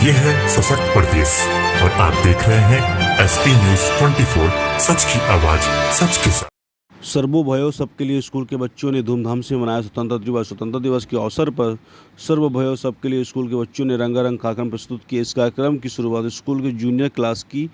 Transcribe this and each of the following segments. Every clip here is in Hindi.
ये है सशक्त प्रदेश और आप देख रहे हैं एसपी न्यूज 24, सच की आवाज सच के साथ। सर्वोभयो सबके लिए स्कूल के बच्चों ने धूमधाम से मनाया स्वतंत्रता दिवस। स्वतंत्रता दिवस के अवसर पर सर्वोभयो सबके लिए स्कूल के बच्चों ने रंगारंग कार्यक्रम प्रस्तुत किए। इस कार्यक्रम की शुरुआत स्कूल के जूनियर क्लास की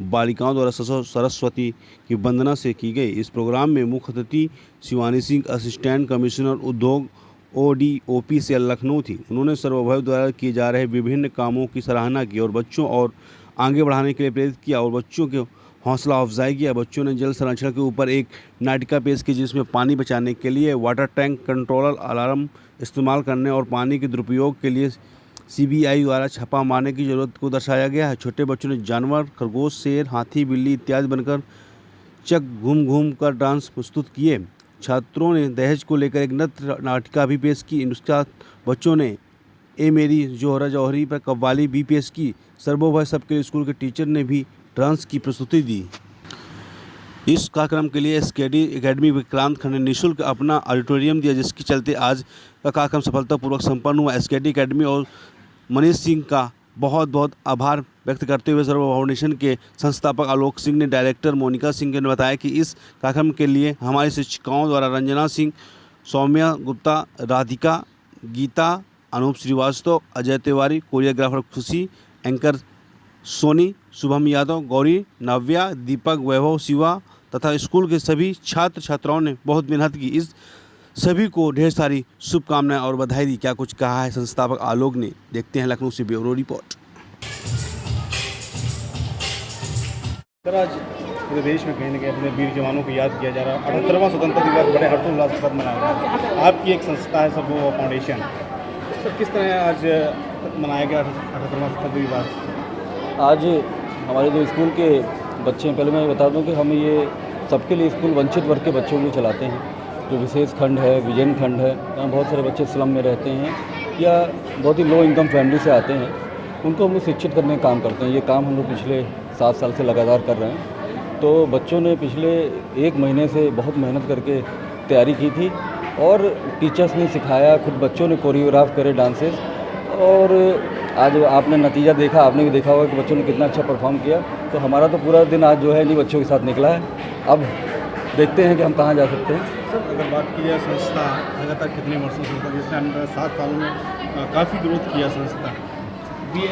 बालिकाओं द्वारा सरस्वती की वंदना से की गई। इस प्रोग्राम में मुख्य अतिथि शिवानी सिंह, असिस्टेंट कमिश्नर उद्योग ODOP से लखनऊ थी। उन्होंने सर्वोभयो द्वारा किए जा रहे विभिन्न कामों की सराहना की और बच्चों और आगे बढ़ाने के लिए प्रेरित किया और बच्चों के हौसला अफजाई किया। बच्चों ने जल संरक्षण के ऊपर एक नाटिका पेश की, जिसमें पानी बचाने के लिए वाटर टैंक कंट्रोलर अलार्म इस्तेमाल करने और पानी के दुरुपयोग के लिए CBI द्वारा छापा मारने की ज़रूरत को दर्शाया गया है। छोटे बच्चों ने जानवर, खरगोश, शेर, हाथी, बिल्ली इत्यादि बनकर चक घूम घूम कर डांस प्रस्तुत किए। छात्रों ने दहेज को लेकर एक नृत्य नाटिका भी पेश की। इसका बच्चों ने ए मेरी जोहरा जौहरी पर कव्वाली भी पेश की। सर्वोभय सबके स्कूल के टीचर ने भी डांस की प्रस्तुति दी। इस कार्यक्रम के लिए SKD एकेडमी विक्रांत खन्ना ने निःशुल्क अपना ऑडिटोरियम दिया, जिसके चलते आज का कार्यक्रम सफलतापूर्वक संपन्न हुआ। SKD एकेडमी और मनीष सिंह का बहुत बहुत आभार व्यक्त करते हुए सर्व फाउंडेशन के संस्थापक आलोक सिंह ने डायरेक्टर मोनिका सिंह ने बताया कि इस कार्यक्रम के लिए हमारी शिक्षिकाओं द्वारा रंजना सिंह, सौम्या गुप्ता, राधिका, गीता, अनूप श्रीवास्तव, अजय तिवारी, कोरियोग्राफर खुशी, एंकर सोनी, शुभम यादव, गौरी, नव्या, दीपक, वैभव, शिवा तथा स्कूल के सभी छात्र छात्राओं ने बहुत मेहनत की। इस सभी को ढेर सारी शुभकामनाएं और बधाई दी। क्या कुछ कहा है संस्थापक आलोक ने, देखते हैं लखनऊ से ब्यूरो रिपोर्ट। सर, आज पूरे देश में कहीं ना कहीं अपने वीर जवानों को याद किया जा रहा है। 78वां स्वतंत्रता दिवस बड़े हर्षोल्लास के साथ मनाया गया है। आपकी एक संस्था है सर्वोभय फाउंडेशन, सर किस तरह आज मनाया गया 78वां स्वतंत्रता दिवस? आज हमारे जो स्कूल के बच्चे हैं, पहले मैं बता दूं कि हम ये सबके लिए स्कूल वंचित वर्ग के बच्चों के लिए चलाते हैं। जो विशेष खंड है, विजन खंड है, यहाँ बहुत सारे बच्चे स्लम में रहते हैं या बहुत ही लो इनकम फैमिली से आते हैं, उनको हम लोग शिक्षित करने का काम करते हैं। ये काम हम लोग पिछले 7 साल से लगातार कर रहे हैं। तो बच्चों ने पिछले 1 महीने से बहुत मेहनत करके तैयारी की थी और टीचर्स ने सिखाया, खुद बच्चों ने कोरियोग्राफ करे डांसेस, और आज आपने नतीजा देखा, आपने भी देखा होगा कि बच्चों ने कितना अच्छा परफॉर्म किया। तो हमारा तो पूरा दिन आज जो है इन्हीं बच्चों के साथ निकला है। अब देखते हैं कि हम कहाँ जा सकते हैं। सर, अगर बात की जाए संस्था लगातार कितने वर्षों से, जिसने हमने 7 सालों में काफ़ी ग्रोथ किया संस्था, ये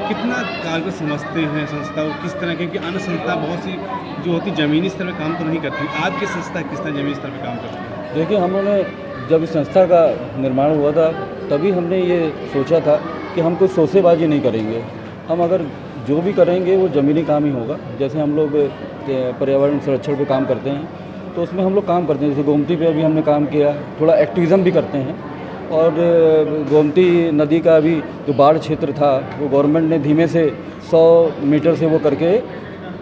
कितना कारगर समझते हैं संस्था को, किस तरह, क्योंकि अन्य संस्था बहुत सी जो होती ज़मीनी स्तर पर काम तो नहीं करती, आपकी संस्था किस तरह ज़मीनी स्तर पर काम करती है? देखिए, हमने जब इस संस्था का निर्माण हुआ था तभी हमने ये सोचा था कि हम कोई शोसेबाजी नहीं करेंगे। हम अगर जो भी करेंगे वो ज़मीनी काम ही होगा। जैसे हम लोग पर्यावरण संरक्षण पे काम करते हैं तो उसमें हम लोग काम करते हैं। जैसे गोमती पे अभी हमने काम किया, थोड़ा एक्टिविज़म भी करते हैं। और गोमती नदी का अभी जो बाढ़ क्षेत्र था वो गवर्नमेंट ने धीमे से 100 मीटर से वो करके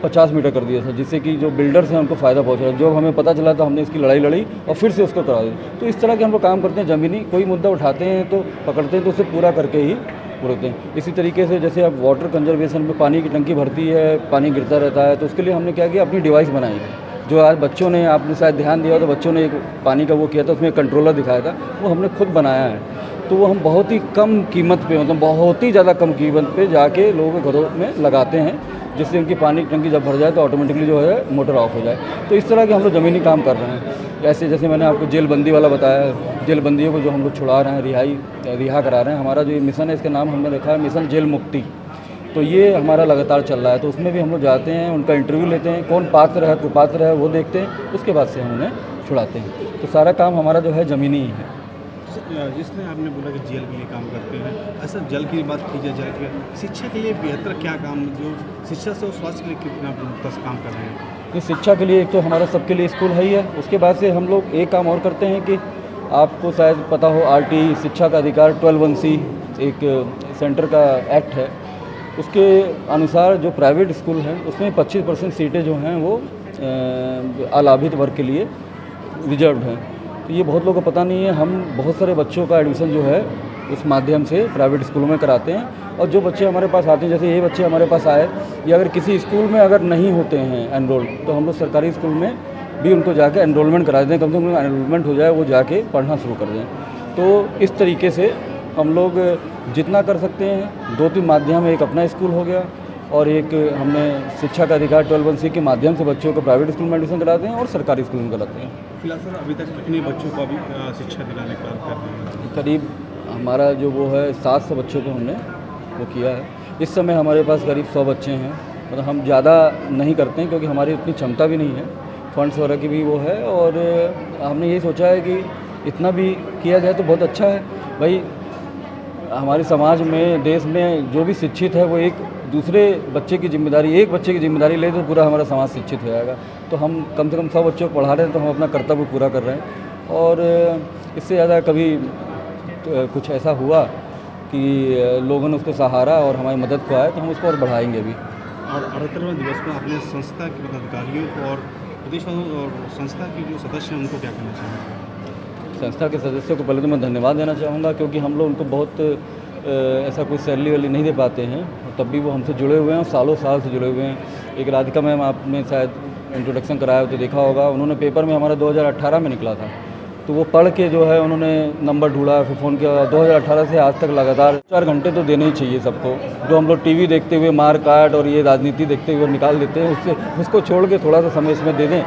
50 मीटर कर दिया था, जिससे कि जो बिल्डर्स हैं उनको फ़ायदा पहुंच रहा है। जो हमें पता चला तो हमने इसकी लड़ाई लड़ी और फिर से उसको करा दिया। तो इस तरह के हम लोग काम करते हैं। ज़मीनी कोई मुद्दा उठाते हैं तो पकड़ते हैं तो उसे पूरा करके ही उड़ते हैं। इसी तरीके से जैसे अब वाटर कंजर्वेशन में पानी की टंकी भरती है, पानी गिरता रहता है, तो उसके लिए हमने क्या किया, अपनी डिवाइस बनाई है। जो आज बच्चों ने, आपने शायद ध्यान दिया हो तो बच्चों ने एक पानी का वो किया था, उसमें कंट्रोलर दिखाया था, वो हमने खुद बनाया है। तो वो हम बहुत ही कम कीमत पे, मतलब बहुत ही ज़्यादा कम कीमत पे जाके लोगों के घरों में लगाते हैं, जिससे उनकी पानी की टंकी जब भर जाए तो ऑटोमेटिकली जो है मोटर ऑफ हो जाए। तो इस तरह के हम लोग ज़मीनी काम कर रहे हैं। ऐसे जैसे मैंने आपको जेलबंदी वाला बताया, जेलबंदियों को जो हम लोग छुड़ा रहे हैं, रिहा करा रहे हैं। हमारा जो ये मिशन है, इसका नाम हमने रखा है मिशन जेल मुक्ति। तो ये हमारा लगातार चल रहा है। तो उसमें भी हम लोग जाते हैं, उनका इंटरव्यू लेते हैं, कौन पात्र है, कुपात्र है, वो देखते हैं, उसके बाद से हम उन्हें छुड़ाते हैं। तो सारा काम हमारा जो है ज़मीनी ही है। जिसने आपने बोला कि जेल के लिए काम करते हैं, ऐसा जल की बात की जाए, जल के शिक्षा के लिए बेहतर क्या काम, जो शिक्षा से और स्वास्थ्य के लिए कितना काम कर रहे हैं? तो शिक्षा के लिए एक तो हमारा सबके लिए स्कूल है ही है। उसके बाद से हम लोग एक काम और करते हैं कि आपको शायद पता हो, RT शिक्षा का अधिकार 12(1)(c) एक सेंटर का एक्ट है। उसके अनुसार जो प्राइवेट स्कूल हैं उसमें 25% सीटें जो हैं वो अलाभित वर्ग के लिए रिजर्व्ड हैं। तो ये बहुत लोगों को पता नहीं है। हम बहुत सारे बच्चों का एडमिशन जो है उस माध्यम से प्राइवेट स्कूलों में कराते हैं। और जो बच्चे हमारे पास आते हैं, जैसे ये बच्चे हमारे पास आए, या अगर किसी स्कूल में अगर नहीं होते हैं एनरोल, तो हम लोग सरकारी स्कूल में भी उनको जाके एनरोलमेंट करा दें। कम से कम एनरोलमेंट हो जाए, वो जाके पढ़ना शुरू कर दें। तो इस तरीके से हम लोग जितना कर सकते हैं 2-3 माध्यम, एक अपना स्कूल हो गया और एक हमने शिक्षा का अधिकार 12(1)(c) के माध्यम से बच्चों को प्राइवेट स्कूल में एडमिशन कराते हैं और सरकारी स्कूल में कराते हैं। फिलहाल सर अभी तक कितने बच्चों को अभी शिक्षा दिलाने का कर रहे हैं? करीब हमारा जो वो है 700 बच्चों को हमने वो किया है। इस समय हमारे पास करीब 100 बच्चे हैं। मतलब हम ज़्यादा नहीं करते हैं क्योंकि हमारी उतनी क्षमता भी नहीं है, फंड्स वगैरह की भी वो है, और हमने ये सोचा है कि इतना भी किया जाए तो बहुत अच्छा है। भाई हमारे समाज में, देश में जो भी शिक्षित है वो एक दूसरे बच्चे की जिम्मेदारी, एक बच्चे की जिम्मेदारी ले तो पूरा हमारा समाज शिक्षित हो जाएगा। तो हम कम से कम 100 बच्चों को पढ़ा रहे हैं तो हम अपना कर्तव्य पूरा कर रहे हैं। और इससे ज़्यादा कभी कुछ ऐसा हुआ कि लोगों ने उसको सहारा और हमारी मदद को आया तो हम उसको और बढ़ाएंगे भी। और 78वें दिवस पर अपने संस्था के पदाधिकारियों को और प्रदेशवासियों और संस्था के जो सदस्य हैं उनको क्या कहना चाहेंगे? संस्था के सदस्यों को पहले तो मैं धन्यवाद देना चाहूँगा क्योंकि हम लोग उनको बहुत ऐसा कोई सैलरी वैली नहीं दे पाते हैं, तब भी वो हमसे जुड़े हुए हैं, सालों साल से जुड़े हुए हैं। एक राधिका मैम, आपने शायद इंट्रोडक्शन कराया हो तो देखा होगा, उन्होंने पेपर में हमारा 2018 में निकला था, तो वो पढ़ के जो है उन्होंने नंबर ढूंढा, फिर फ़ोन किया। 2018 से आज तक लगातार 4 घंटे तो देने ही चाहिए सबको। जो हम लोग टीवी देखते हुए मार काट और ये राजनीति देखते हुए निकाल देते हैं, उससे उसको छोड़ के थोड़ा सा समय इसमें दे दें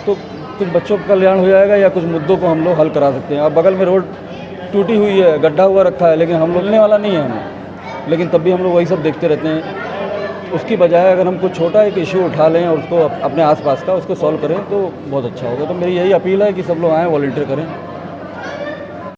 तो कुछ बच्चों का कल्याण हो जाएगा या कुछ मुद्दों को हम लोग हल करा सकते हैं। अब बगल में रोड टूटी हुई है, गड्ढा हुआ रखा है, लेकिन हम लोग लेने वाला नहीं है हमें, लेकिन तब भी हम लोग वही सब देखते रहते हैं। उसकी बजाय अगर हम कुछ छोटा एक इशू उठा लें और उसको अपने आसपास का उसको सॉल्व करें तो बहुत अच्छा होगा। तो मेरी यही अपील है कि सब लोग आएँ, वॉलंटियर करें।